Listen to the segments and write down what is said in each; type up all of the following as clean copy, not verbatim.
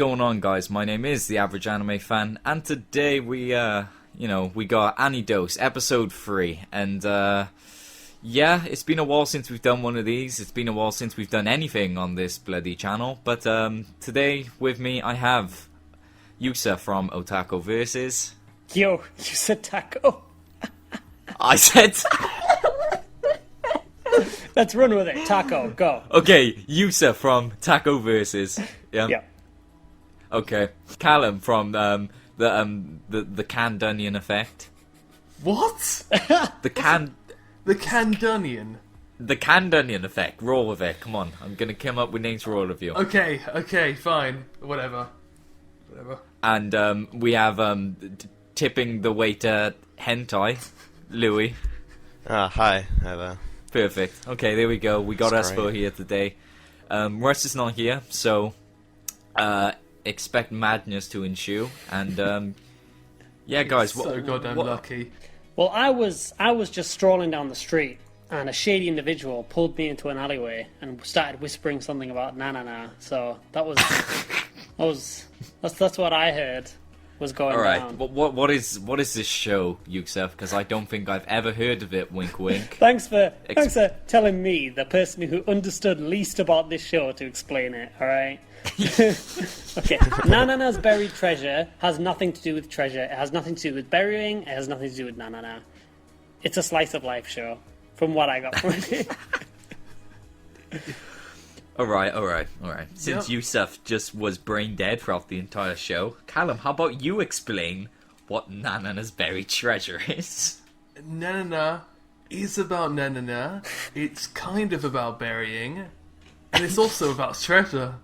going on, guys? My name is TheAverageAnimeFan, and today we got AniDose, episode 3, and yeah, it's been a while since we've done one of these. It's been a while since we've done anything on this bloody channel, but today with me I have Yusef from Otaku-Vs. Yo, you said taco. I said... Let's run with it. Taco, go. Okay, Yusef from Taco-Vs. Yeah. Okay, Callum from the TheCanipaEffect. What? The Candunian. The TheCanipaEffect. Effect. Roll with it. Come on, I'm gonna come up with names for all of you. Okay, fine. Whatever. And we have tipping the waiter hentai, Louis. Hi there. Perfect. Okay, there we go. We got us for here today. Russ is not here, so expect madness to ensue. And yeah, guys, so goddamn lucky. Well, I was just strolling down the street, and a shady individual pulled me into an alleyway and started whispering something about Nanana. So that's what I heard was going down. All right, what is this show, Yusef? Because I don't think I've ever heard of it. Wink, wink. Thanks for telling me, the person who understood least about this show, to explain it. All right. Okay. Nanana's Buried Treasure has nothing to do with treasure. It has nothing to do with burying. It has nothing to do with Nanana. It's a slice of life show, from what I got from it. All right. Since Yusef just was brain dead throughout the entire show, Callum, how about you explain what Nanana's Buried Treasure is? Nanana is about Nanana. It's kind of about burying, and it's also about treasure.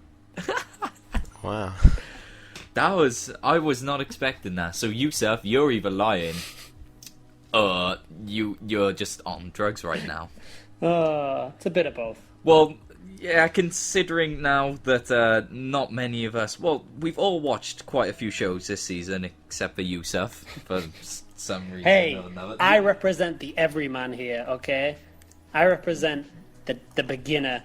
Wow. I was not expecting that. So Yusef, you're either lying, or you're just on drugs right now. It's a bit of both. Well, yeah, considering now that not many of us... Well, we've all watched quite a few shows this season, except for Yusef, for some reason Hey, or another. I represent the everyman here, okay? I represent the beginner.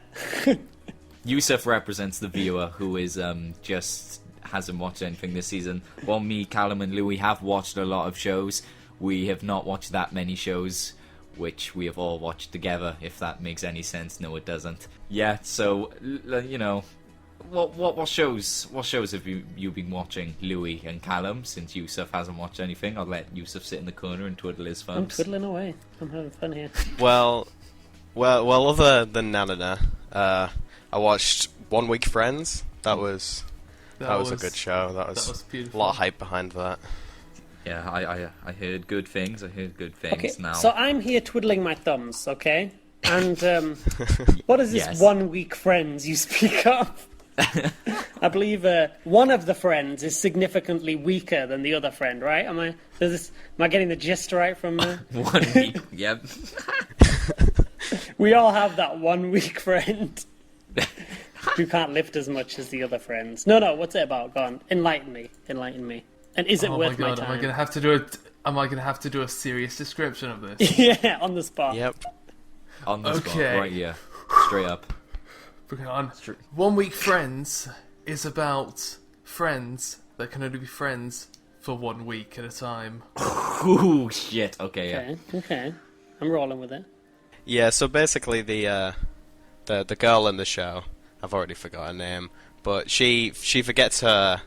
Yusef represents the viewer who is just hasn't watched anything this season. While me, Callum, and Louis have watched a lot of shows, we have not watched that many shows, which we have all watched together, if that makes any sense. No, it doesn't. Yeah, so, you know, what shows have you been watching, Louis and Callum, since Yusef hasn't watched anything? I'll let Yusef sit in the corner and twiddle his thumbs. I'm twiddling away. I'm having fun here. Well, other than Nanana, I watched 1 Week Friends. That was a good show. That was beautiful. A lot of hype behind that. Yeah, I heard good things. Okay, now. so I'm here twiddling my thumbs, okay? And what is this Yes. 1 Week Friends you speak of? I believe one of the friends is significantly weaker than the other friend, right? Am I getting the gist right from 1 week, yep. We all have that 1 week friend who can't lift as much as the other friends. No, what's it about? Go on, enlighten me. And is it worth my time? Am I gonna have to do a serious description of this? Yeah, on the spot. Yep. On the spot, right, yeah. Straight up. Bring it on. 1 Week Friends is about friends that can only be friends for 1 week at a time. Ooh, shit. Okay, yeah. Okay. I'm rolling with it. Yeah. So basically, the girl in the show, I've already forgot her name, but she forgets her.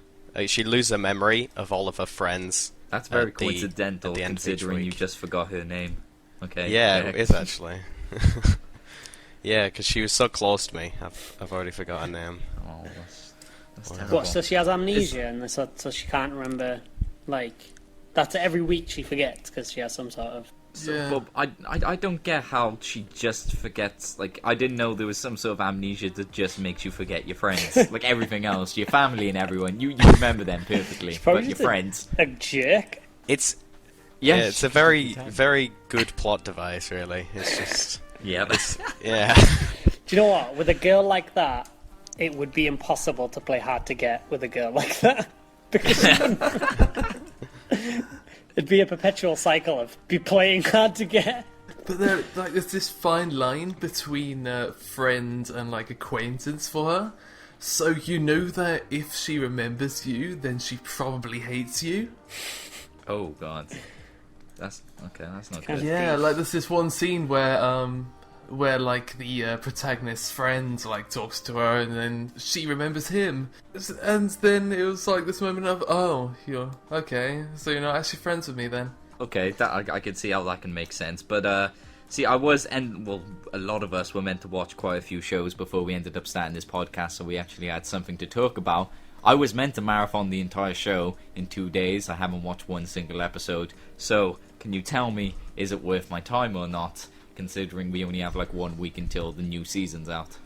She loses her memory of all of her friends. That's very coincidental, at the end of each considering you week. just forgot her name. Okay. Yeah, it is actually. Yeah, because she was so close to me. I've already forgot her name. Oh, that's Wow. terrible. What, so she has amnesia, and so she can't remember, like... That's every week she forgets, because she has some sort of... So, but I don't get how she just forgets. Like, I didn't know there was some sort of amnesia that just makes you forget your friends. Like everything else, your family and everyone, you remember them perfectly, but your friends. A jerk. It's Yes. it's a very good plot device, really. It's just Yeah. yeah. Do you know what? With a girl like that, it would be impossible to play hard to get with a girl like that. Because it'd be a perpetual cycle of be playing hard to get. But there's this fine line between friend and like acquaintance for her. So you know that if she remembers you, then she probably hates you? Oh god. That's okay, that's not Kind good. of Yeah, deep. like there's this one scene where like the protagonist's friend like talks to her and then she remembers him. And then it was like this moment of, oh, you're okay, so you're not actually friends with me then. Okay, that I can see how that can make sense. But see, a lot of us were meant to watch quite a few shows before we ended up starting this podcast, so we actually had something to talk about. I was meant to marathon the entire show in 2 days. I haven't watched one single episode. So, can you tell me, is it worth my time or not, considering we only have like 1 week until the new season's out?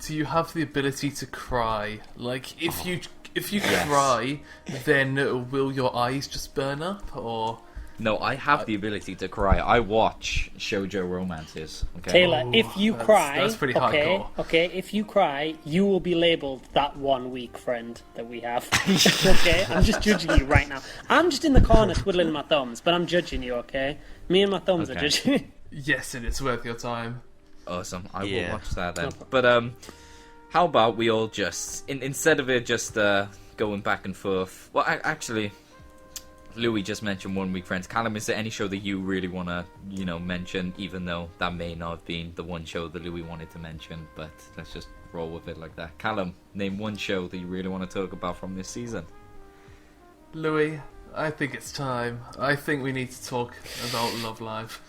Do you have the ability to cry? Like, if you Yes. cry, then will your eyes just burn up, or... No, I have the ability to cry. I watch shoujo romances. Okay. Taylor, if you cry, that's pretty okay, hardcore. okay, if you cry, you will be labelled that 1 week friend that we have. Okay, I'm just judging you right now. I'm just in the corner twiddling my thumbs, but I'm judging you. Okay, me and my thumbs are Okay. judging you. Yes, and it's worth your time. Awesome. I Yeah. will watch that then. No But how about we all just instead of it just going back and forth? Well, actually, Louis just mentioned 1 week friends. Callum, is there any show that you really want to mention? Even though that may not have been the one show that Louis wanted to mention, but let's just roll with it like that. Callum, name one show that you really want to talk about from this season. Louis, I think it's time. I think we need to talk about Love Live.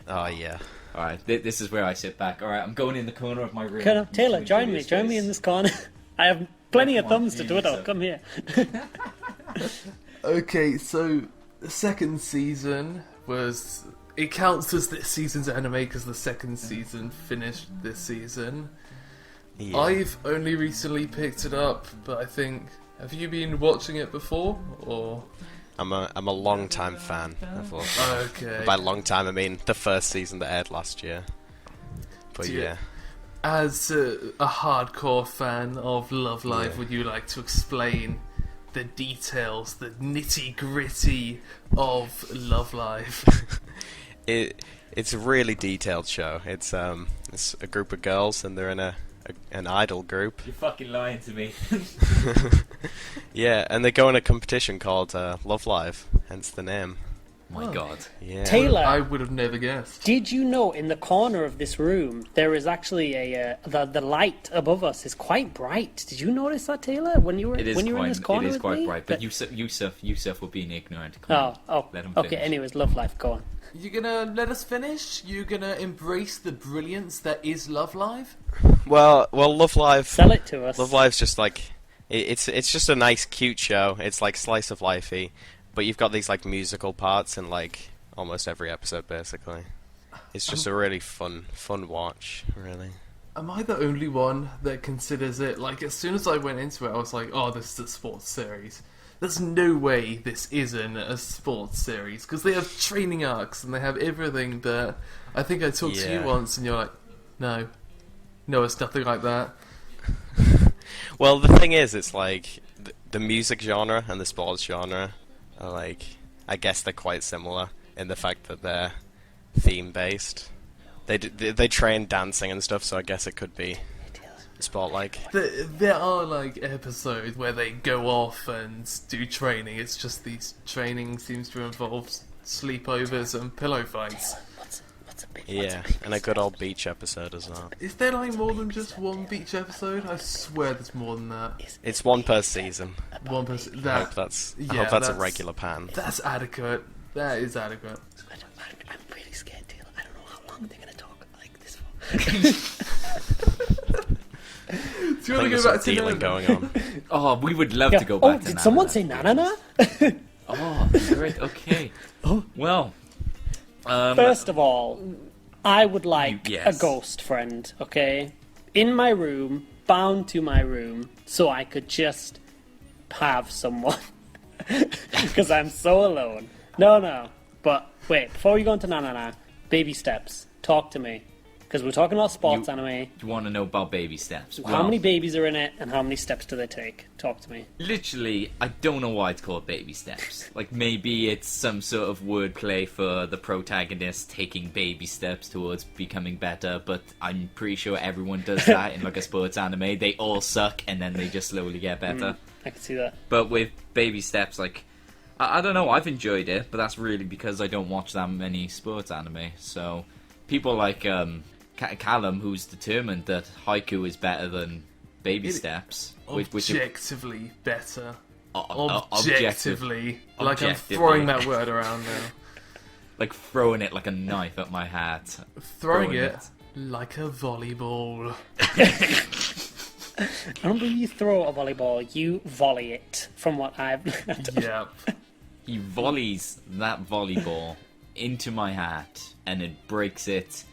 Oh yeah. All right, this is where I sit back. All right, I'm going in the corner of my room. Taylor, Between join me. Louis' Join me face. in this corner. I have plenty of Come on, thumbs to you twiddle. Yusef. Come here. Okay, so the second season was... It counts as this season's anime because the second season finished this season. Yeah. I've only recently picked it up, but I think... Have you been watching it before, or...? I'm a long time fan of Love Live. Okay. By long time I mean the first season that aired last year. But Do you- yeah. As a hardcore fan of Love Live, Yeah. would you like to explain the details, the nitty-gritty of Love Live? It's a really detailed show. It's a group of girls and they're in an idol group. You're fucking lying to me. Yeah, and they go in a competition called Love Live, hence the name. My God. Yeah. Taylor, I would have never guessed. did you know in the corner of this room there is actually the light above us is quite bright? Did you notice that, Taylor, when you were It is when you were in this corner it is with quite me? bright. But Yusef were being ignorant. Come on, let him okay. finish. Anyways, Love Life, go on. You gonna let us finish? You gonna embrace the brilliance that is Love Live? Well, Love Live. Sell it to us. Love Live's just like it's just a nice, cute show. It's like slice of lifey, but you've got these like musical parts in like almost every episode, basically. It's just a really fun watch, really. Am I the only one that considers it, like, as soon as I went into it, I was like, oh, this is a sports series. There's no way this isn't a sports series, because they have training arcs, and they have everything that... I think I talked to you Yeah. once, and you're like, no, it's nothing like that. Well, the thing is, it's like the music genre and the sports genre are like, I guess they're quite similar in the fact that they're theme based. They train dancing and stuff, so I guess it could be sport like. There are, like, episodes where they go off and do training. It's just these training seems to involve sleepovers and pillow fights. What's a big Yeah, and a good old beach episode as well. Is there, like, more than just one beach episode? I swear there's more than that. It's one per season. One person. I hope that's yeah, a that's- regular pattern. That's adequate. That is adequate. I'm really scared, Taylor. I don't know how long they're gonna talk like this for. Do you I want think to go there's back some to dealing Nanana? going on. Oh, we would love to go Oh, back to did Nanana. someone say Nanana? Oh, right, okay. Well, First of all, I would like yes. a ghost friend, okay? In my room, bound to my room, so I could just have someone. Because I'm so alone. No. But wait, before we go into Nanana, baby steps. Talk to me. Because we're talking about sports anime. You want to know about baby steps? How many babies are in it, and how many steps do they take? Talk to me. Literally, I don't know why it's called baby steps. Like, maybe it's some sort of wordplay for the protagonist taking baby steps towards becoming better, but I'm pretty sure everyone does that in, like, a sports anime. They all suck, and then they just slowly get better. I can see that. But with baby steps, like, I don't know, I've enjoyed it, but that's really because I don't watch that many sports anime. So, people like Callum, who's determined that Haikyuu is better than baby steps. Objectively better. Objectively. Like, I'm throwing that word around now. Like throwing it like a knife at my hat. Throwing it like a volleyball. I don't believe you throw a volleyball, you volley it, from what I've learned. Yep. He volleys that volleyball into my hat, and it breaks it,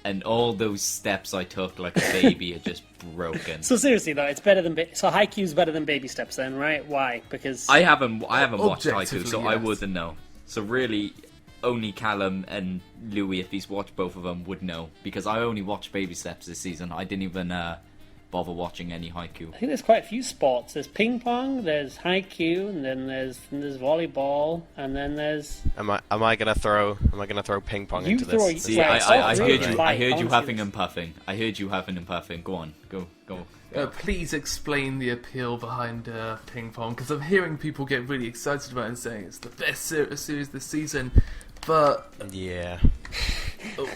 and all those steps I took like a baby are just broken. So seriously though, it's better than so Haikyuu's better than baby steps then, right? Why? Because I haven't watched Haikyuu, so yes. I wouldn't know. So really, only Callum and Louis, if he's watched both of them, would know, because I only watched baby steps this season. I didn't even bother watching any Haikyuu. I think there's quite a few sports. There's ping pong, there's Haikyuu, and then there's volleyball, and then there's. Am I gonna throw ping pong into throw- this? See, Right, I really heard you. light, I heard you honestly. huffing and puffing. Go on, go. Please explain the appeal behind ping pong, because I'm hearing people get really excited about it and saying it's the best series this season, but Yeah,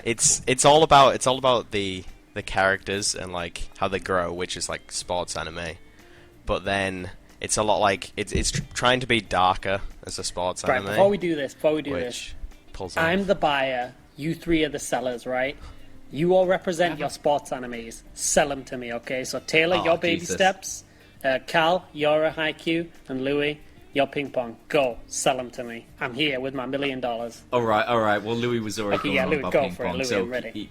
it's all about the characters and like how they grow, which is like sports anime. But then it's a lot like it's trying to be darker as a sports Right, anime. before we do this, which pulls off. I'm the buyer, you three are the sellers, right? You all represent your sports animes. Sell them to me, okay? So Taylor, your baby Jesus. steps. Cal, you're a Haikyuu. And Louis, your ping pong. Go, sell them to me. I'm here with my $1 million. All right. Well, Louis was already Okay, going yeah, on Louis, about go ping for it, pong, Louis, so I'm ready.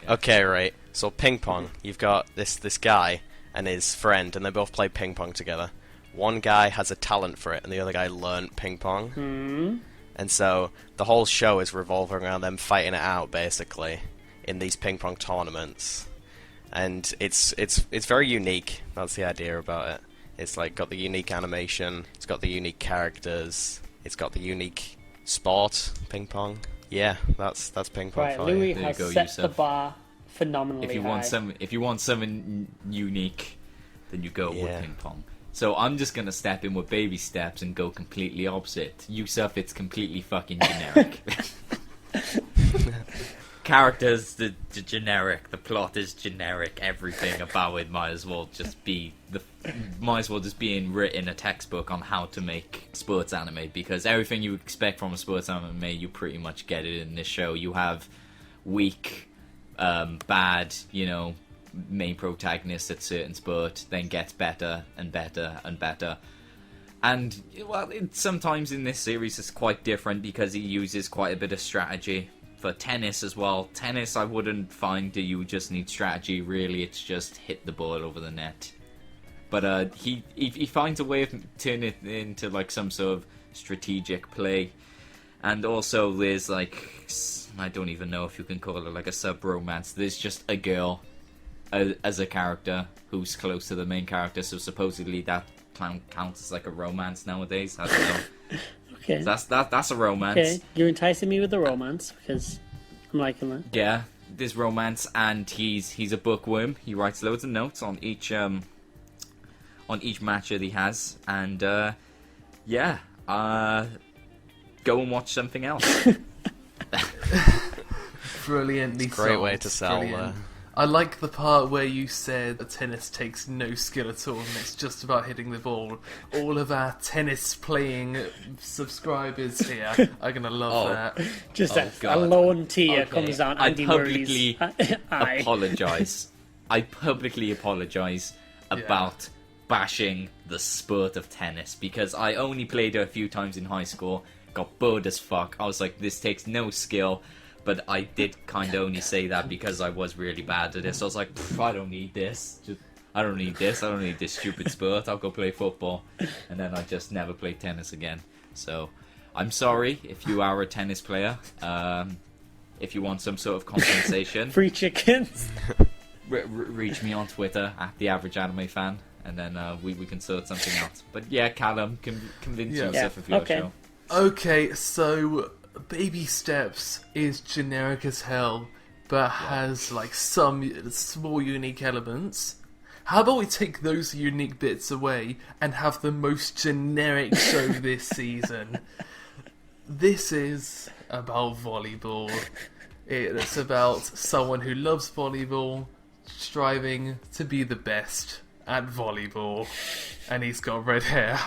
Okay, right. So ping pong, you've got this guy and his friend, and they both play ping pong together. One guy has a talent for it, and the other guy learnt ping pong. And so the whole show is revolving around them fighting it out, basically, in these ping pong tournaments. And it's very unique. That's the idea about it. It's like got the unique animation. It's got the unique characters. It's got the unique sport, ping pong. Yeah, that's ping pong. Right, for Louis you. There you has go, set Yusef. the bar phenomenally If you want something unique, then you go with Yeah. ping pong. So I'm just gonna step in with baby steps and go completely opposite. Yusef, it's completely fucking generic. Characters, the generic. The plot is generic. Everything about it might as well just be being written in a textbook on how to make sports anime, because everything you expect from a sports anime, you pretty much get it in this show. You have weak, bad, main protagonist at certain sport, then gets better and better and better. And, well, sometimes in this series it's quite different because he uses quite a bit of strategy. For tennis as well. Tennis, I wouldn't find that you just need strategy, really. It's just hit the ball over the net. But he finds a way of turning it into, like, some sort of strategic play. And also there's, like, I don't even know if you can call it, like, a sub-romance. There's just a girl as a character who's close to the main character, so supposedly that counts as, like, a romance nowadays. I don't know. Okay. So that's a romance. Okay, you're enticing me with the romance, because I'm liking that. Yeah, there's romance, and he's a bookworm. He writes loads of notes on each match that he has, and go and watch something else. Brilliantly Great sold. way to sell Brilliant. I like the part where you said that tennis takes no skill at all and it's just about hitting the ball. All of our tennis playing subscribers here are going to love that. Just a God. lone tear Okay, comes down I Andy Murray's publicly eye. apologize. I publicly apologize about bashing the sport of tennis, because I only played it a few times in high school, got bored as fuck. I was like, this takes no skill. But I did kind of only say that because I was really bad at this. So I was like, I don't need this. I don't need this stupid sport. I'll go play football. And then I just never played tennis again. So I'm sorry if you are a tennis player. if you want some sort of compensation. Free chickens. Reach me on Twitter at TheAverageAnimeFan, and then we can sort something out. But yeah, Callum, convince yourself of your show. Okay, so Baby Steps is generic as hell, but has like some small unique elements. How about we take those unique bits away and have the most generic show this season? This is about volleyball. It's about someone who loves volleyball, striving to be the best at volleyball, and he's got red hair.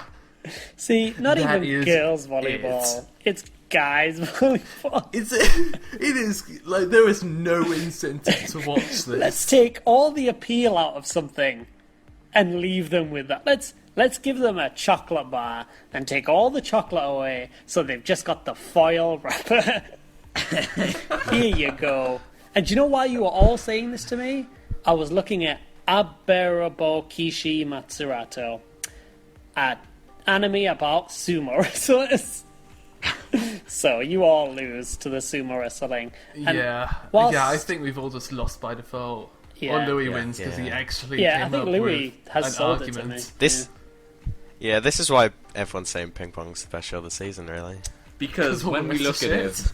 See, not even girls volleyball. It's guys volleyball. It is like there is no incentive to watch this. Let's take all the appeal out of something and leave them with that. Let's give them a chocolate bar and take all the chocolate away, so they've just got the foil wrapper. Here you go. And do you know why you were all saying this to me? I was looking at Abarenbou Kishi Matsutarou, at anime about sumo wrestlers. So you all lose to the sumo wrestling. And I think we've all just lost by default. Or Louis wins because he actually came I think up Louis with has an sold argument. it to me. This is why everyone's saying Ping Pong's the best show of the season, really. Because when we look at it,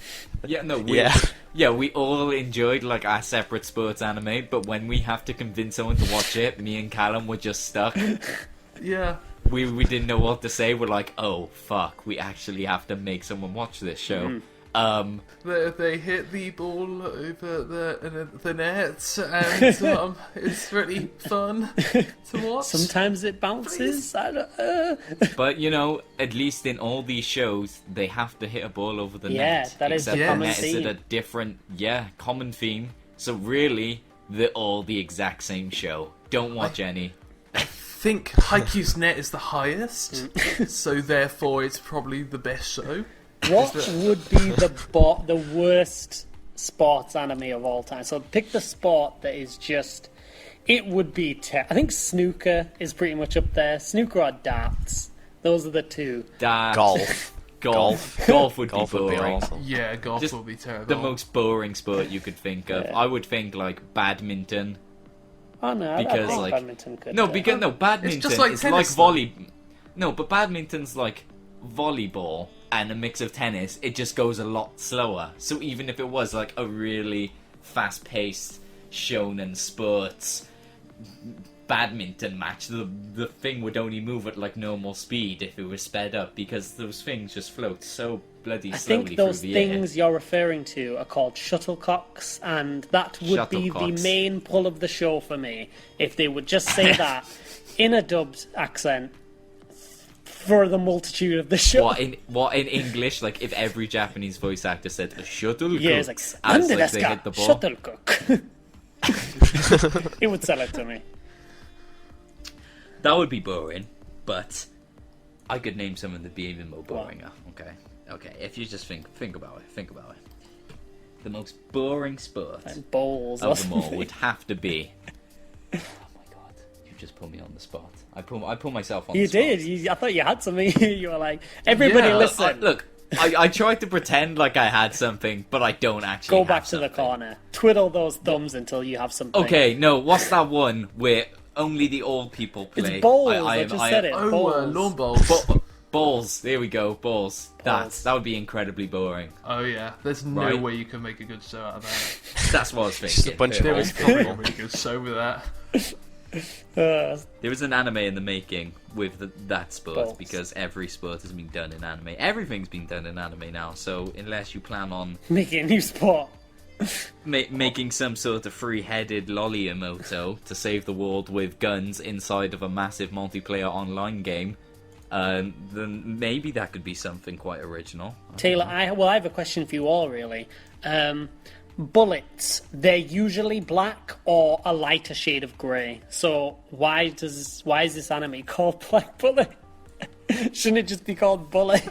we all enjoyed like our separate sports anime, but when we have to convince someone to watch it, me and Callum were just stuck. Yeah. We didn't know what to say. We're like, oh fuck, we actually have to make someone watch this show. They hit the ball over the net, and it's really fun to watch. Sometimes it bounces. But you know, at least in all these shows, they have to hit a ball over the net. Yeah, that is the common theme. Is it a different, common theme? So really, they're all the exact same show. Don't watch any. I think Haikyuu's net is the highest, so therefore it's probably the best show. What would be the worst sports anime of all time? So pick the sport that is just... It would be... I think snooker is pretty much up there. Snooker or darts. Those are the two. Darts. Golf would be boring. Awesome. Yeah, golf just would be terrible. The most boring sport you could think of. I would think like badminton. Oh no, because I think like badminton could. Badminton it's just like is tennis, like volley. No, but badminton's like volleyball and a mix of tennis. It just goes a lot slower. So even if it was like a really fast-paced shonen sports badminton match, the thing would only move at like normal speed if it was sped up, because those things just float so bloody slowly. I think those through the things air. you're referring to are called shuttlecocks, and that would be the main pull of the show for me. If they would just say that in a dubbed accent for the multitude of the show. What in English? Like if every Japanese voice actor said a shuttlecock, it's like, as like they hit the ball. Shuttlecock. It would sell it to me. That would be boring, but I could name something that'd be even more boring. Okay. If you just think about it. The most boring sport and bowls of them all would have to be. Oh my god! You just put me on the spot. I put myself on. You the spot. did. I thought you had something. You were like, everybody, listen. Look. I tried to pretend like I had something, but I don't actually. Go back to the corner. Twiddle those thumbs until you have something. Okay, no. What's that one where only the old people play? It's bowls. I just said it. Lawn bowls. Balls. There we go. Balls. That would be incredibly boring. Oh yeah. There's no way you can make a good show out of that. That's what I was thinking. Just a bunch of There is probably a really good show with that. There was an anime in the making with that sport, Balls. because every sport has been done in anime. Everything's been done in anime now, so unless you plan on making a new sport, making some sort of free-headed lolly emoto to save the world with guns inside of a massive multiplayer online game, then maybe that could be something quite original. Taylor, I have a question for you all, really. Bullets, they're usually black or a lighter shade of grey. So why is this anime called Black Bullet? Shouldn't it just be called Bullet?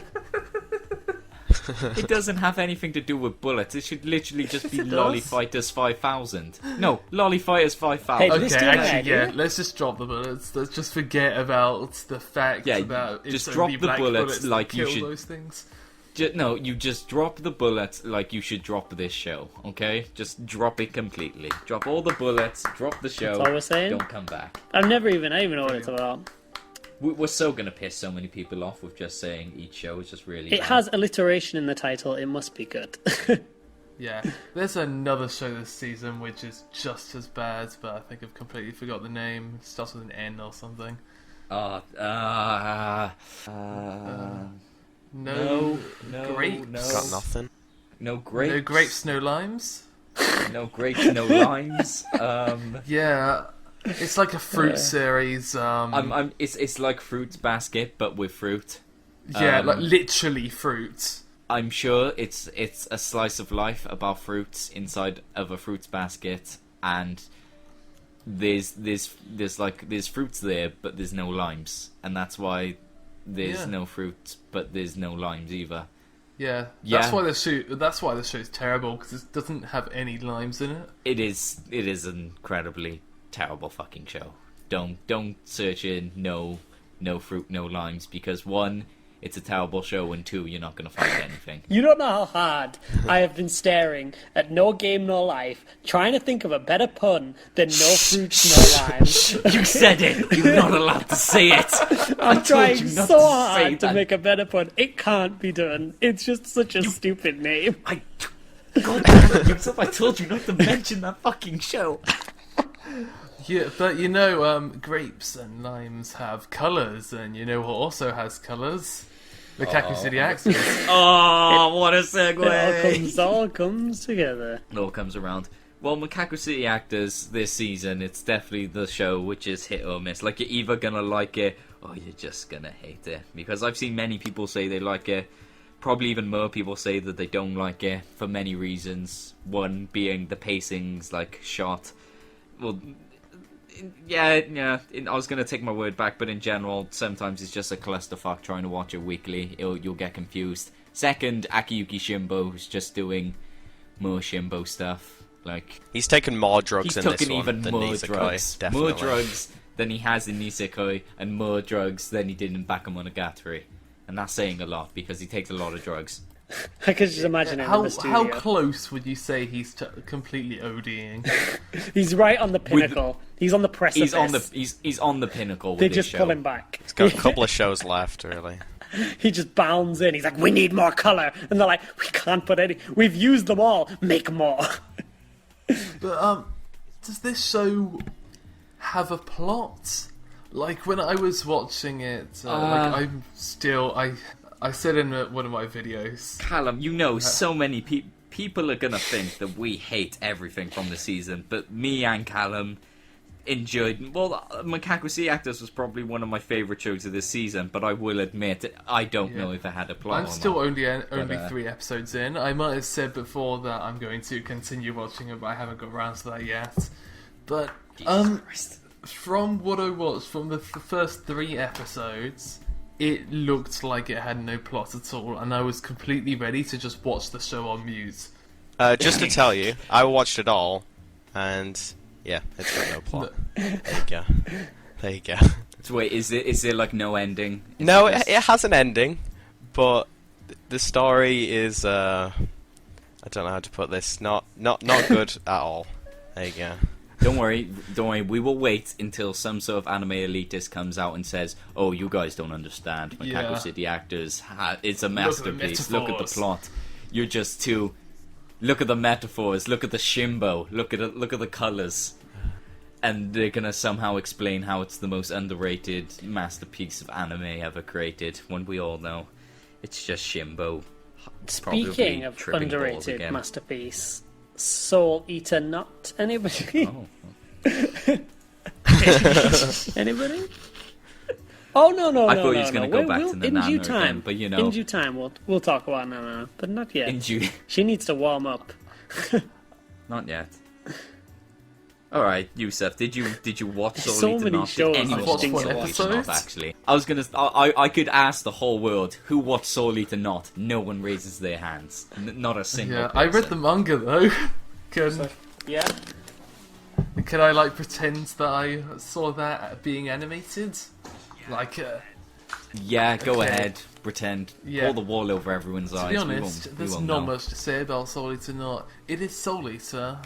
It doesn't have anything to do with bullets. It should literally just be Lolly Fighters 5000. No, Lolly Fighters 5000. Hey, Okay, actually, let's just drop the bullets. Let's just forget about the facts about just it's drop only the black bullets that like you kill should. those things. No, you just drop the bullets like you should drop this show, okay? Just drop it completely. Drop all the bullets, drop the show. That's all we're saying? Don't come back. I don't even know what it's about. We're so gonna piss so many people off with just saying each show is just really It bad. has alliteration in the title, it must be good. Yeah, there's another show this season which is just as bad, but I think I've completely forgot the name. It starts with an N or something. No, Grapes. Got nothing. No grapes. No grapes, no limes. No grapes, no limes. Yeah, it's like a fruit series. It's like Fruits Basket, but with fruit. Yeah, like literally fruit. I'm sure it's a slice of life about fruits inside of a fruits basket, and there's fruits there, but there's no limes, and that's why there's no fruit, but there's no limes either. Yeah, that's why the show's terrible, because it doesn't have any limes in it. It is an incredibly terrible fucking show. Don't search in no fruit, no limes, because one, it's a terrible show, and two, you're not going to find anything. You don't know how hard I have been staring at No Game No Life, trying to think of a better pun than No Fruits No Limes. You said it! You're not allowed to say it! I'm trying you not so to hard say to that. make a better pun. It can't be done. It's just such a stupid name. God damn it, Yusef, I told you not to mention that fucking show. Yeah, but grapes and limes have colours, and you know what also has colours? Mekakucity Actors. Oh, what a segue! It all comes together. It all comes around. Well, Mekakucity Actors this season, it's definitely the show which is hit or miss. Like, you're either gonna like it, or you're just gonna hate it. Because I've seen many people say they like it. Probably even more people say that they don't like it, for many reasons. One being the pacing's, like, shot. Well, yeah, I was going to take my word back, but in general, sometimes it's just a clusterfuck trying to watch it weekly. You'll get confused. Second, Akiyuki Shimbo, who's just doing more Shimbo stuff. Like, He's taken more drugs he's in this taken one even than more Nisekoi, drugs. definitely. More drugs than he has in Nisekoi, and more drugs than he did in Bakemonogatari. And that's saying a lot, because he takes a lot of drugs. I could just imagine it in the studio. How close would you say he's completely ODing? He's right on the pinnacle. He's on the precipice. He's on the pinnacle. They with just this pull show. him back. He's got a couple of shows left, really. He just bounds in. He's like, "We need more color," and they're like, "We can't put any. We've used them all. Make more." But does this show have a plot? Like, when I was watching it, I said in one of my videos, Callum, you know, so many people are gonna think that we hate everything from the season, but me and Callum enjoyed. Well, Mekakucity Actors was probably one of my favourite shows of this season, but I will admit I don't know if it had a plot. I'm or still not. only 3 episodes in. I might have said before that I'm going to continue watching it, but I haven't got around to that yet. But Jesus Christ. from what I watched from the first 3 episodes, it looked like it had no plot at all, and I was completely ready to just watch the show on mute. Just to tell you, I watched it all, and yeah, it's got no plot. There you go. So wait, is there like no ending? No, it has an ending, but the story is I don't know how to put this. Not good at all. There you go. Don't worry. We will wait until some sort of anime elitist comes out and says, "Oh, you guys don't understand. Mekakucity Actors, it's a masterpiece. Look at the plot. You're just too. Look at the metaphors. Look at the shimbo. Look at the colors." And they're gonna somehow explain how it's the most underrated masterpiece of anime ever created, when we all know it's just shimbo. Speaking of underrated masterpiece, Soul Eater Not. Anybody? Oh. Anybody? Oh no! I thought he was going to go back to in Nanana due time, again, but you know, in due time we'll talk about Nanana, but not yet. She needs to warm up. Not yet. All right, Yusef, did you watch Soul So Eater many Not? shows Did anyone I've watch watched Soul one Eater episode. Not? Actually, I could ask the whole world who watched Soul Eater Not. No one raises their hands. Not a single. Yeah, person. I read the manga though. Yeah. Can I like pretend that I saw that being animated? Like, Yeah, go Okay. ahead. pretend, Yeah. pull the wool over everyone's To eyes. be We honest, won't there's not know. much to say about Soul Eater not. It is Soul Eater,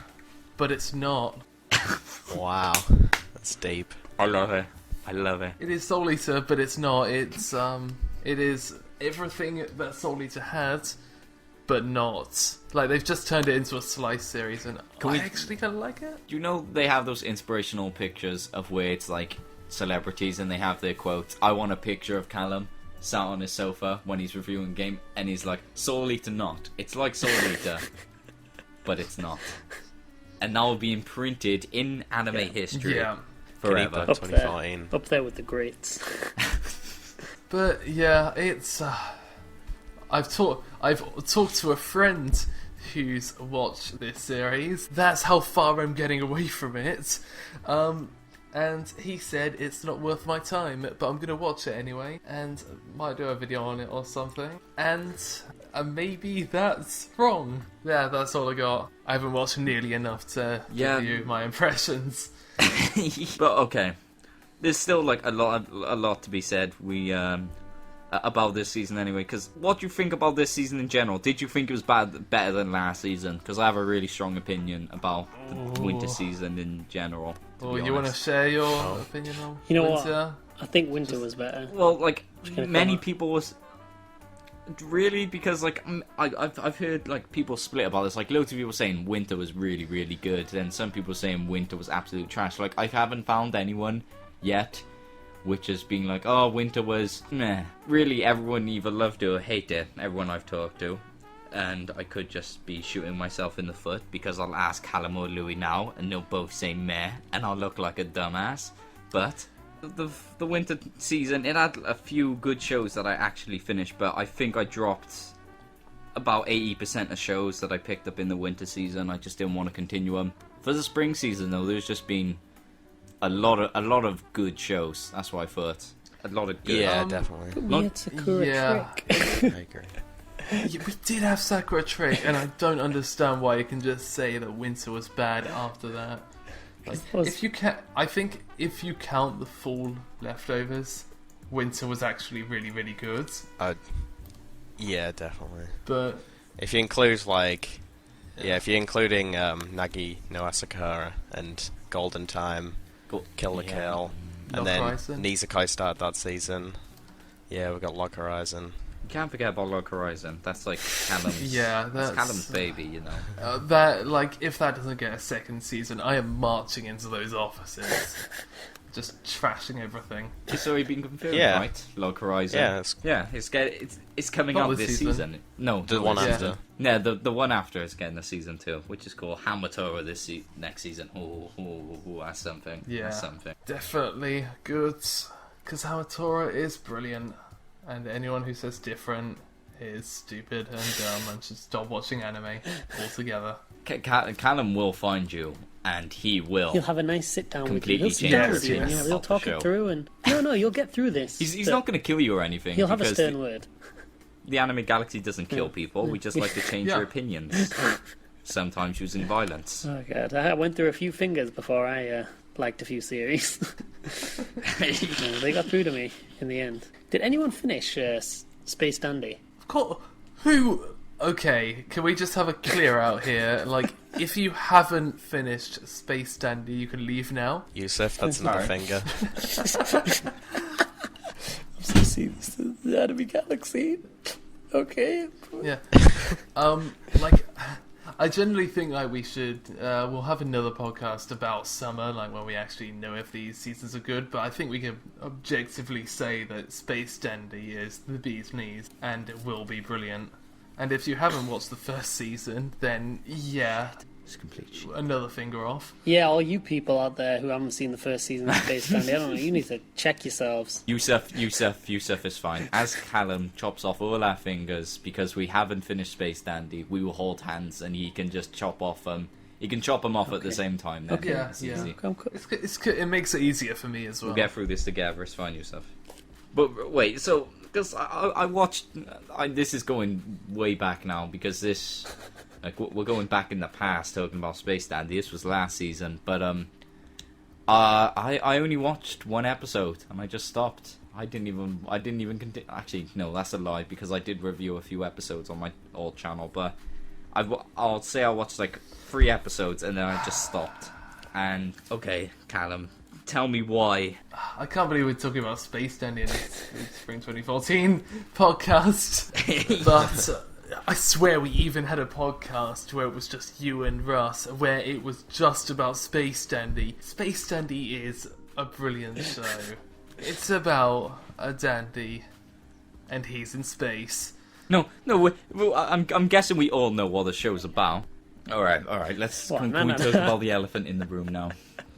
but it's not. Wow, that's deep. I love it. I love it. It is Soul Eater, but it's not. It is everything that Soul Eater had, but not. Like, they've just turned it into a slice series, and I actually kind of like it. Do you know they have those inspirational pictures of where it's like celebrities and they have their quotes? I want a picture of Callum sat on his sofa when he's reviewing a game and he's like, Soul Eater not. It's like Soul Eater, but it's not. And that will be imprinted in anime history Yeah. forever. Up there. 2014. Up there with the greats. But yeah, it's. I've talked to a friend who's watched this series. That's how far I'm getting away from it. And he said it's not worth my time, but I'm gonna watch it anyway, and might do a video on it or something. And maybe that's wrong. Yeah, that's all I got. I haven't watched nearly enough to give you my impressions. But okay, there's still like a lot to be said. About this season anyway. Because what do you think about this season in general? Did you think it was better than last season? Because I have a really strong opinion about the winter season in general. Oh, you want to share your opinion on You know winter? what? I think winter was better. Well, like gonna many comment. people was really, because like I've heard like people split about this. Like loads of people saying winter was really really good, and some people saying winter was absolute trash. Like I haven't found anyone yet which has been like, oh, winter was meh. Really, everyone either loved it or hated it. Everyone I've talked to. And I could just be shooting myself in the foot because I'll ask Callum or Louis now and they'll both say meh and I'll look like a dumbass. But the winter season, it had a few good shows that I actually finished, but I think I dropped about 80% of shows that I picked up in the winter season. I just didn't want to continue them. For the spring season though, there's just been a lot of good shows. That's what I thought. A lot of good. Yeah, definitely. Put me at Sakura Trick. I agree. Yeah, we did have Sakura Trick, and I don't understand why you can just say that winter was bad after that. Like, if you can, I think if you count the fall leftovers, winter was actually really really good. Yeah, definitely. But if you include like, if you're including Nagi no Asakura and Golden Time, Kill the Kill, and then Nisekoi started that season. Yeah, we got Log Horizon. You can't forget about Log Horizon. That's like Callum's. that's Callum's baby, you know. that, like, if that doesn't get a second season, I am marching into those offices, just trashing everything. It's already been confirmed, Yeah. right? Log Horizon. Yeah, it's coming Not out this this season. season. No, the not one this Yeah. after. season. No, the one after is getting a season 2, which is called Hamatoro next season. That's something. Yeah. That's something. Definitely good, because Hamatora is brilliant, and anyone who says different is stupid and dumb and should stop watching anime altogether. Callum will find you, and he will. He'll have a nice sit down with you. Completely He'll sit change down your with you and opinion he'll of the talk show. it through. And no, you'll get through this. He's But not going to kill you or anything. He'll have a because stern word. the anime galaxy doesn't kill people. We just like to change Yeah. your opinions. Sometimes using violence. Oh god, I went through a few fingers before I liked a few series. No, they got through to me in the end. Did anyone finish Space Dandy? Of course, who? Okay, can we just have a clear out here? Like, if you haven't finished Space Dandy, you can leave now. Yusef, that's another Sorry. finger. The Anime Galaxy. Okay. Yeah. Like, I generally think like we should. We'll have another podcast about summer, like when we actually know if these seasons are good. But I think we can objectively say that Space Dandy is the bee's knees, and it will be brilliant. And if you haven't watched the first season, then yeah, It's complete shit. another finger off. Yeah, all you people out there who haven't seen the first season of Space Dandy, I don't know, you need to check yourselves. Yusef is fine. As Callum chops off all our fingers because we haven't finished Space Dandy, we will hold hands and he can just chop off he can chop them off at the same time. Then. Okay. Yeah, It's yeah. easy. It makes it easier for me as well. We'll get through this together. It's fine, Yusef. But wait, so because I watched, this is going way back now because this, like, we're going back in the past talking about Space Dandy. This was last season, but I only watched one episode and I just stopped. I didn't even continue. Actually, no, that's a lie, because I did review a few episodes on my old channel, but I'll say I watched like 3 episodes and then I just stopped. And okay, Callum, tell me why. I can't believe we're talking about Space Dandy in the Spring 2014 podcast. But I swear we even had a podcast where it was just you and Russ, where it was just about Space Dandy. Space Dandy is a brilliant show. It's about a dandy, and he's in space. No, I'm guessing we all know what the show's about. All right. Can we talk about the elephant in the room now?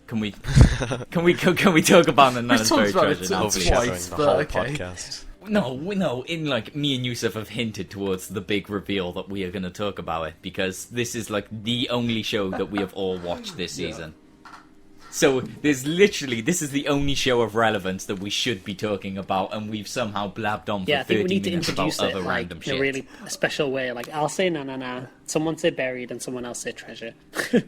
Can we talk about the Nananas Buried Treasure now? Twice, the but whole okay. podcast. No, in like me and Yusef have hinted towards the big reveal that we are going to talk about it, because this is like the only show that we have all watched this season. So this is the only show of relevance that we should be talking about, and we've somehow blabbed on for 30 minutes about other I think we need to introduce it random shit. in a really special way. Like, I'll say Nanana, someone say buried, and someone else say treasure. They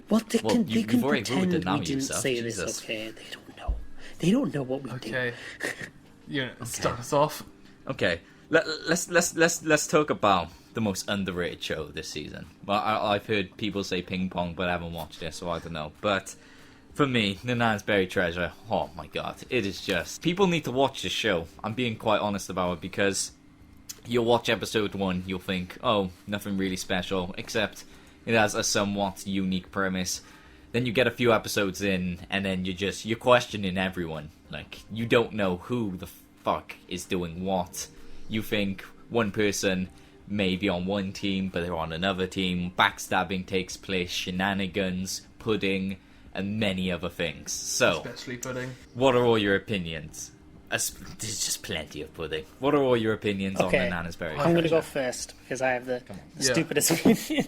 can pretend we didn't say this, okay? They don't know. They don't know what we do. Okay. Start us off. Okay, let's talk about the most underrated show this season. Well, I've heard people say Ping Pong, but I haven't watched it, so I don't know. But for me, Nananas Buried Treasure, oh my god, it is just... People need to watch this show. I'm being quite honest about it, because you'll watch episode 1, you'll think, oh, nothing really special, except it has a somewhat unique premise. Then you get a few episodes in, and then you're questioning everyone. Like, you don't know who the fuck is doing what. You think one person may be on one team, but they're on another team. Backstabbing takes place, shenanigans, pudding, and many other things. So, especially pudding. What are all your opinions? There's just plenty of pudding. What are all your opinions on Nananas Buried Treasure? I'm going to go first, because I have the stupidest opinion.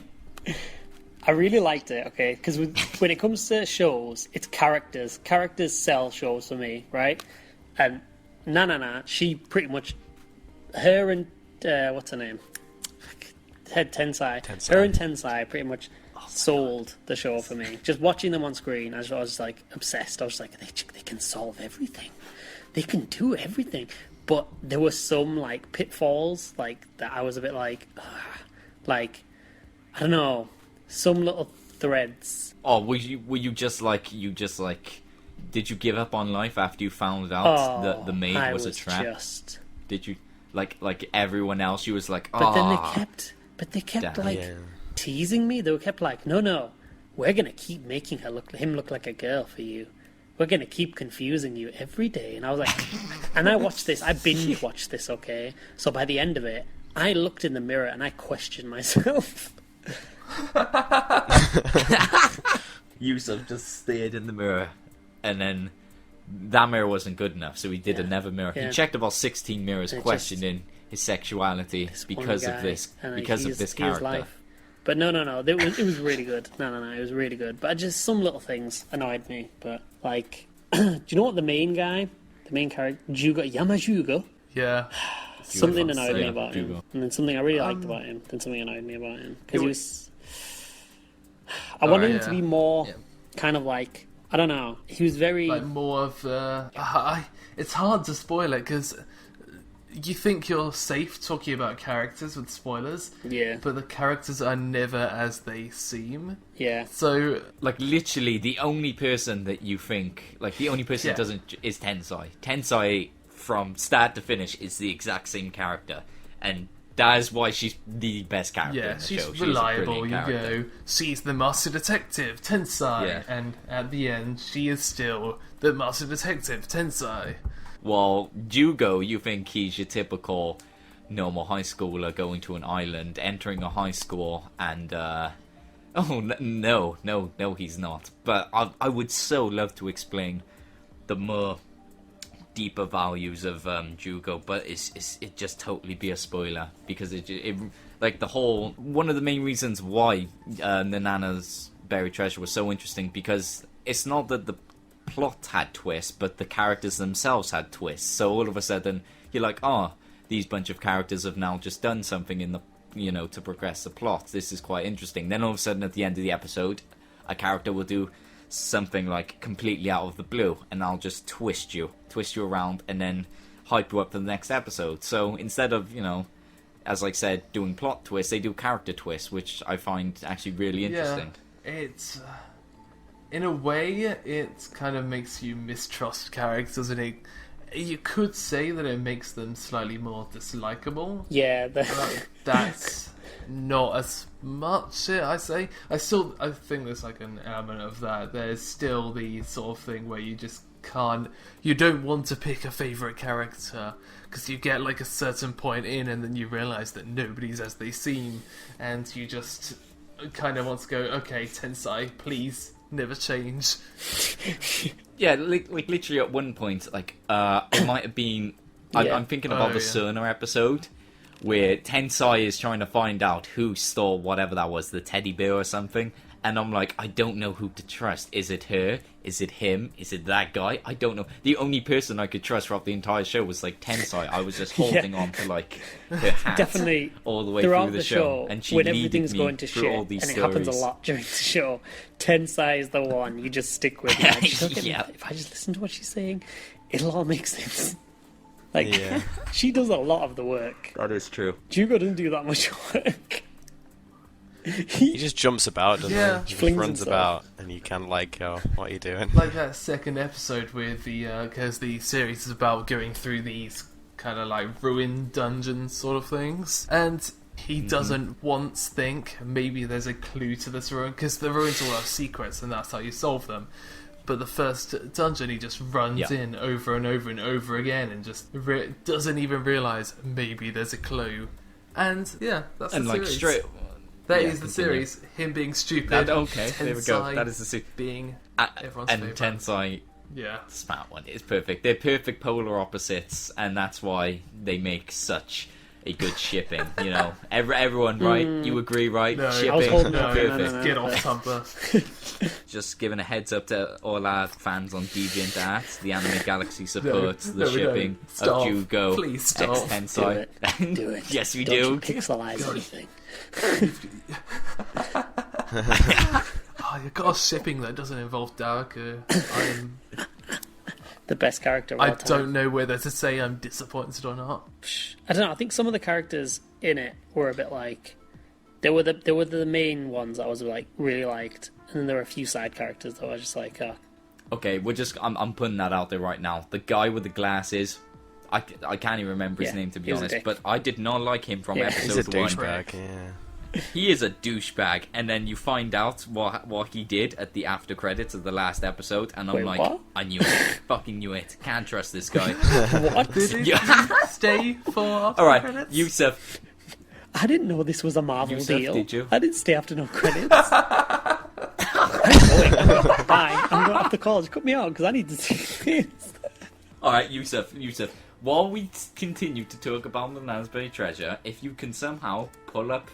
I really liked it, okay? Because when it comes to shows, it's characters. Characters sell shows for me, right? And Nanana, she pretty much... Her and... what's her name? Tensai. Her and Tensai pretty much sold the show for me. Just watching them on screen, I was like obsessed. I was like, they can solve everything. They can do everything. But there were some like pitfalls like that I was a bit like I don't know, some little threads. Oh, were you just like did you give up on life after you found out that the maid was a trap? Did you like everyone else? You was like, oh. But then they kept teasing me. They kept like, no, we're gonna keep making him look like a girl for you. We're gonna keep confusing you every day. And I was like, and I watched this. I binge watched this. Okay, so by the end of it, I looked in the mirror and I questioned myself. Yusef just stared in the mirror, and then that mirror wasn't good enough, so he did another mirror. He checked about 16 mirrors, questioning his sexuality because of this character. But no, it was really good. No, it was really good. But just some little things annoyed me. But like, do you know what the main character, Yamajugo? Yeah. Something annoyed me about him, and then something I really liked about him, then something annoyed me about him, because he was... I wanted him to be more kind of like, I don't know, he was very... Like more of... it's hard to spoil it, because you think you're safe talking about characters with spoilers, but the characters are never as they seem. Yeah. So... Like, literally, the only person that you think... Like, the only person that doesn't... is Tensai. Tensai... from start to finish is the exact same character, and that is why she's the best character in the she's show. Reliable. You go, she's the master detective Tensai, and at the end she is still the master detective Tensai. While Jugo, you think he's your typical normal high schooler going to an island, entering a high school, and no, he's not. But I would so love to explain the more deeper values of Jugo, but it just totally be a spoiler, because it like the whole one of the main reasons why Nananas Buried Treasure was so interesting, because it's not that the plot had twists, but the characters themselves had twists. So all of a sudden you're like, these bunch of characters have now just done something in the to progress the plot. This is quite interesting. Then all of a sudden at the end of the episode, a character will do something like completely out of the blue, and I'll just twist you around, and then hype you up for the next episode. So instead of, as I said, doing plot twists, they do character twists, which I find actually really interesting. Yeah, it's in a way it kind of makes you mistrust characters, and you could say that it makes them slightly more dislikable. Yeah, But that's not as much. I think there's like an element of that. There's still the sort of thing where you just can't. You don't want to pick a favorite character because you get like a certain point in, and then you realize that nobody's as they seem, and you just kind of want to go, okay, Tensai, please never change. Yeah, like literally at one point, like it might have been. I'm thinking about the Surna episode where Tensai is trying to find out who stole whatever that was, the teddy bear or something. And I'm like, I don't know who to trust. Is it her? Is it him? Is it that guy? I don't know. The only person I could trust throughout the entire show was like Tensai. I was just holding on to like her hat definitely all the way throughout through the show. And she when leaded everything's me going to through shit, all and these it stories. happens a lot during the show. Tensai is the one you just stick with. Like, Yeah. If I just listen to what she's saying, it'll all make sense. Like, Yeah. she does a lot of the work. That is true. Jugo doesn't do that much work. He just jumps about, doesn't Yeah. he? He just Flings runs himself. about, and you kind of like, oh, what are you doing? Like that second episode with because the series is about going through these kind of like ruined dungeon sort of things, and he doesn't once think maybe there's a clue to this ruin, because the ruins all have secrets and that's how you solve them. But the first dungeon, he just runs in over and over and over again, and just doesn't even realise maybe there's a clue. And yeah, that's And the like series. straight. That Yeah, is the continue. series. Him being stupid. Okay, there we go. Tensai That is the being everyone's and favourite. Tensai. Yeah. Smart one. It's perfect. They're perfect polar opposites, and that's why they make such a good shipping. Everyone, right? You agree, right? No, Shipping, I was holding no, out. perfect. No. Get off Tumblr. Just giving a heads up to all our fans on DeviantArt. The Anime Galaxy supports No, the we don't. shipping Stop. of Jugo Please stop. X Do Tensai. it. Do it. Yes, we Don't do. you pixelize anything. Oh, you got a shipping that doesn't involve Daruku. The best character of I all time. don't know whether to say I'm disappointed or not. I don't know. I think some of the characters in it were a bit like they were the main ones that I was like really liked, and then there were a few side characters that I was just like, Okay, I'm putting that out there right now. The guy with the glasses, I can't even remember his Yeah, name to be he was a honest, dick. but I did not like him from Yeah. episode He's a 1. douchebag, yeah. He is a douchebag, and then you find out what he did at the after credits of the last episode, and I'm Wait, like, what? I knew it, fucking knew it. Can't trust this guy. what? Did it Yeah. stay for after All right, credits? Yusef. I didn't know this was a Marvel Yusef, deal. did you? I didn't stay after no credits. I'm going. Bye. I'm going off the call. Just cut me out because I need to see this. All right, Yusef. While we continue to talk about the Nananas Buried Treasure, if you can somehow pull up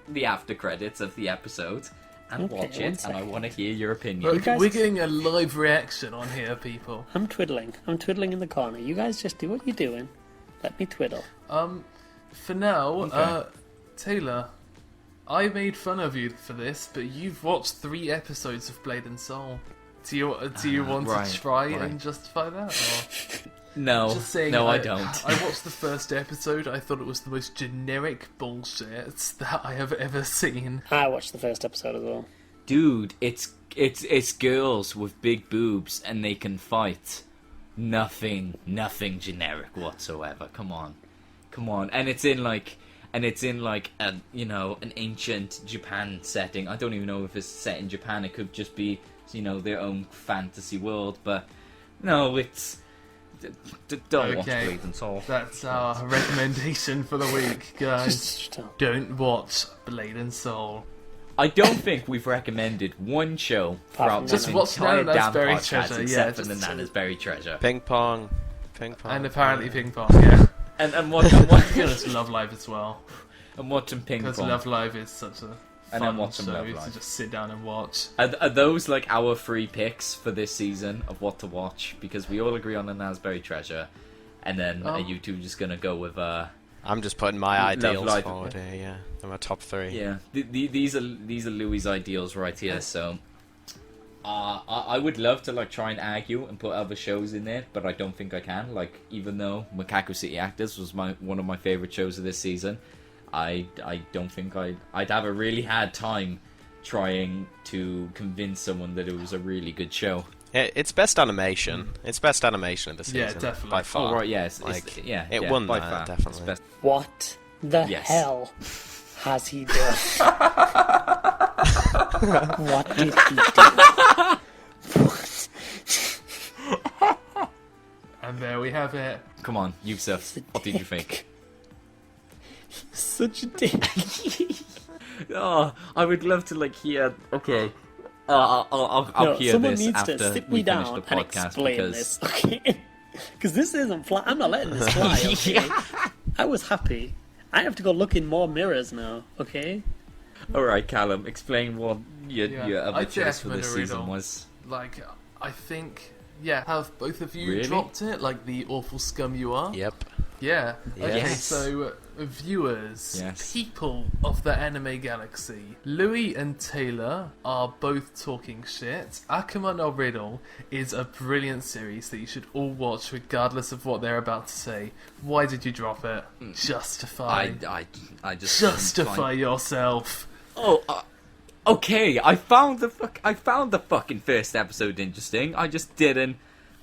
the after credits of the episode and Okay, watch one it, and I second. want to hear your opinion. Look, guys- we're getting a live reaction on here, people. I'm twiddling in the corner. You guys just do what you're doing. Let me twiddle. For now, Okay. Taylor, I made fun of you for this, but you've watched 3 episodes of Blade and Soul. Do you want right, to try right. and justify that? Or? No, Just saying, no, I don't. I watched the first episode. I thought it was the most generic bullshit that I have ever seen. I watched the first episode as well. Dude, it's girls with big boobs and they can fight. Nothing generic whatsoever. Come on, and it's in like an ancient Japan setting. I don't even know if it's set in Japan. It could just be their own fantasy world. But no, it's don't watch Okay. Blade and Soul. That's our recommendation for the week, guys. Just don't. Don't watch Blade and Soul. I don't think we've recommended one show throughout from this Just watch entire Nananas damn Buried podcast Treasure, except yeah, for the just- Nananas Buried Treasure. Ping pong. And apparently Ping Pong, yeah. And watch To be honest, Love Live as well. and watching ping Because pong. Love Live is such a And fun I'm watching show Love to Live. just sit down and watch. Are those like our 3 picks for this season of what to watch? Because we all agree on the Nananas Buried Treasure, and then are you two just gonna go with I'm just putting my ideals Live. forward here, yeah. They're my top 3. yeah? These are Louis' ideals right here. So I would love to like try and argue and put other shows in there, but I don't think I can. Like, even though Mekakucity Actors was one of my favorite shows of this season, I don't think I'd have a really hard time trying to convince someone that it was a really good show. It's best animation. It's best animation of the season. Yeah, definitely. By far. Oh right, yeah, It won by that, far. definitely. It's best. What the Yes. hell has he done? What did he do? And there we have it. Come on, Yusef, what did you think? Such a dick. Oh, I would love to like hear. Okay, I'll hear someone this needs after to sit we me finish down the and podcast explain because this, okay? Because this isn't fly. I'm not letting this fly. Okay? I was happy. I have to go look in more mirrors now. Okay. all right, Callum, explain what your I other choice for definitely this season Riddle. was. Like, I think, have both of you Really? dropped it? Like, the awful scum you are? Yep. Yeah. Okay, Yes. so, viewers, Yes. people of the anime galaxy, Louis and Taylor are both talking shit. Akuma no Riddle is a brilliant series that you should all watch regardless of what they're about to say. Why did you drop it? Justify. I just Justify yourself. Oh, okay. I found the fucking first episode interesting. I just didn't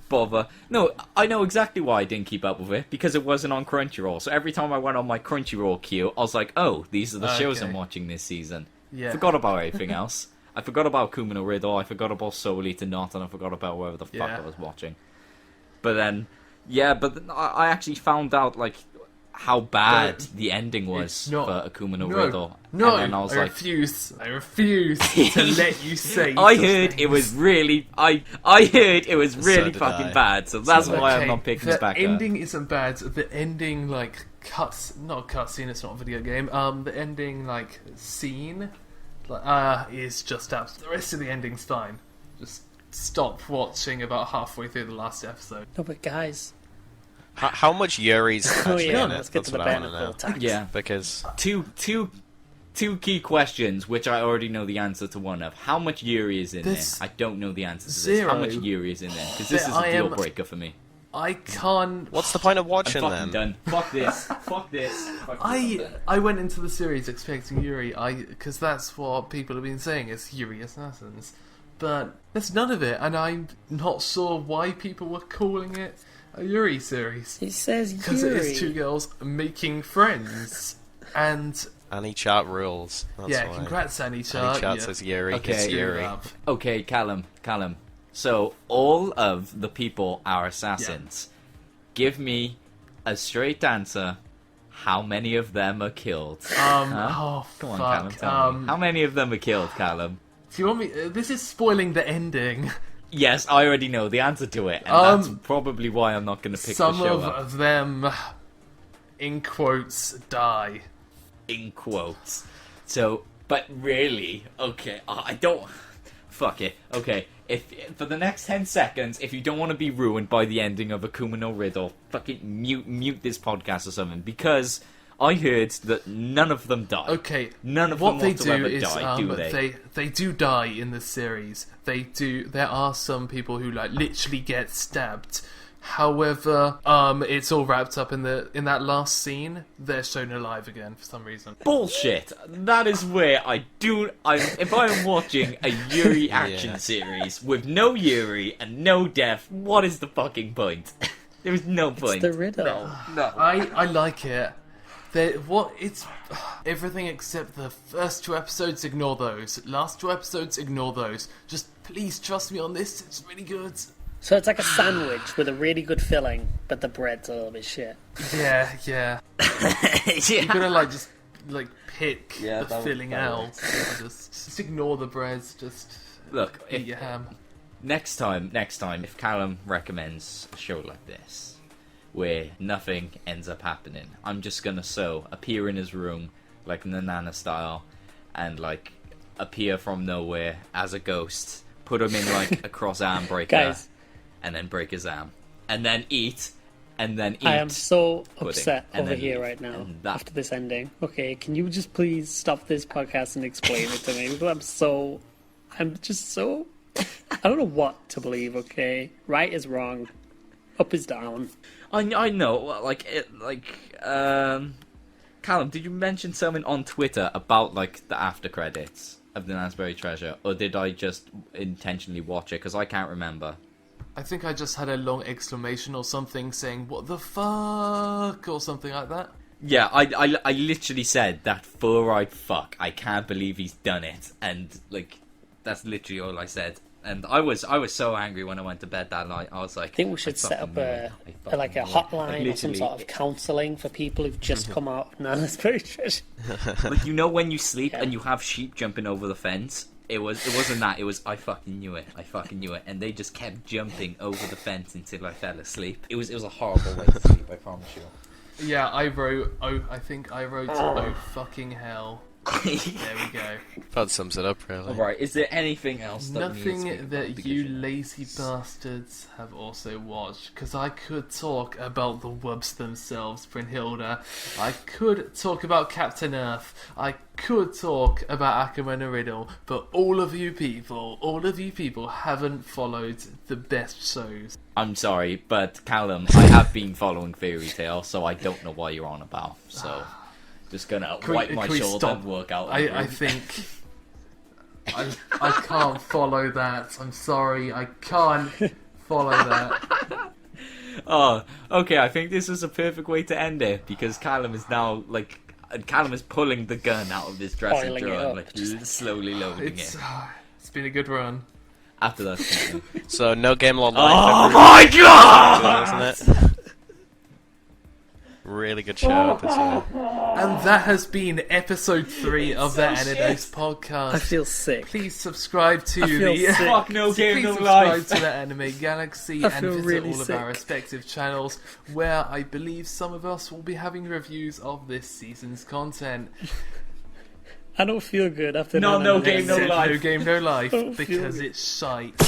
bother. No, I know exactly why I didn't keep up with it, because it wasn't on Crunchyroll. So every time I went on my Crunchyroll queue, I was like, oh, these are the shows Okay. I'm watching this season. Yeah. Forgot about everything else. I forgot about Akuma no Riddle, I forgot about Soul Eater Not, and I forgot about whatever the fuck Yeah. I was watching. But then, I actually found out, like, how bad the ending was It's not- for Akuma no Riddle. No, And then I was like, refuse. I refuse to let you say. I such heard things. it was really, I heard it was really did fucking I. bad, so that's why I'm Okay, not picking the this back ending isn't bad. The ending, like, not a cutscene, it's not a video game. The ending, like, scene, is just absolute. The rest of the ending's fine. Just stop watching about halfway through the last episode. No, but guys. How much Yuri's Oh actually yeah, in it? let's get That's to the what I want to technical know. tax. up. Yeah, Because two key questions, which I already know the answer to one of. How much Yuri is in This- there? I don't know the answer to this. How Zero. much Yuri is in there? Because this But is a I deal am- breaker for me. I can't. what's the point of I'm watching fucking then? done. Fuck this. Fuck this. Fuck this. I'm done. I went into the series expecting Yuri, because that's what people have been saying is Yuri Assassins, but there's none of it, and I'm not sure why people were calling it a Yuri series. It says Because it Yuri. is two girls making friends, and Annie Chart rules. That's yeah, why. congrats Annie Annie Chart. Chart yeah. says Yuri. Okay. It's Yuri. Love. Okay, Callum. So all of the people are assassins. Give me a straight answer. How many of them are killed? Huh? Oh, Come on, fuck. Callum. Tell me. How many of them are killed, Callum? Do you want me? This is spoiling the ending. Yes, I already know the answer to it, and that's probably why I'm not going to pick Some the show up. of them, in quotes, die. In quotes. So, but really, okay, I don't. Fuck it. Okay, if for the next 10 seconds, if you don't want to be ruined by the ending of Akuma no Riddle, fucking mute this podcast or something, because I heard that none of them die. Okay, None of what them they whatsoever do is die, do they? they do die in this series. They do. There are some people who like literally get stabbed. However, it's all wrapped up in that last scene. They're shown alive again for some reason. Bullshit. That is where if I am watching a Yuri action series with no Yuri and no death, what is the fucking point? There is no point. It's the Riddle. No. I like it. It's everything except the first two episodes. Ignore those. Last two episodes. Ignore those. Just please trust me on this. It's really good. So it's like a sandwich with a really good filling, but the bread's a little bit shit. Yeah. You're gonna just pick Yeah, the that filling that out. works. Just ignore the breads. Just Look, eat your ham. next time, if Callum recommends a show like this, where nothing ends up happening, I'm just gonna appear in his room, like Nanana style, and appear from nowhere as a ghost, put him in a cross arm breaker, Guys, and then break his arm, and then eat. I am so pudding, upset and over then here leave, right now and that- after this ending. Okay, can you just please stop this podcast and explain it to me? Because I'm just so I don't know what to believe, okay? Right is wrong. Up is down. I know, Callum, did you mention something on Twitter about, like, the after credits of the Nananas Buried Treasure? Or did I just intentionally watch it? Because I can't remember. I think I just had a long exclamation or something saying, "What the fuck?" or something like that. Yeah, I literally said that four-eyed fuck. I can't believe he's done it. And, like, that's literally all I said. And I was so angry when I went to bed that night. I was like, I think we should set up a hotline or some sort of counselling for people who've just come out of Nananas Buried Treasure. Like, you know when you sleep and you have sheep jumping over the fence? It wasn't that. It was, I fucking knew it. And they just kept jumping over the fence until I fell asleep. It was a horrible way to sleep, I promise you. Yeah, I wrote, oh fucking hell. There we go. That sums it up, really. Alright, is there anything else that we need to speak Nothing about? that Because, you lazy bastards have also watched, because I could talk about the wubs themselves, Brynhilda. I could talk about Captain Earth. I could talk about Akuma and Riddle, but all of you people haven't followed the best shows. I'm sorry, but Callum, I have been following Fairy Tail, so I don't know what you're on about. So, just gonna wipe my shoulder and work out. I think I can't follow that. I'm sorry, I can't follow that. Oh, okay. I think this is a perfect way to end it because Callum is now Callum is pulling the gun out of his dressing Oiling drawer it and up. slowly loading It's it. it's been a good run. After that, So no game on oh life. my god! Isn't it? Really good show this year. And that has been episode 3 of the AniDose Podcast. I feel sick. Please subscribe to I feel the sick. Fuck no game, Please no subscribe life. to the Anime Galaxy I and feel visit really all of sick. our respective channels, where I believe some of us will be having reviews of this season's content. I don't feel good after No Nananas. game, no Said life. No game, no life, Don't feel because good. it's shite.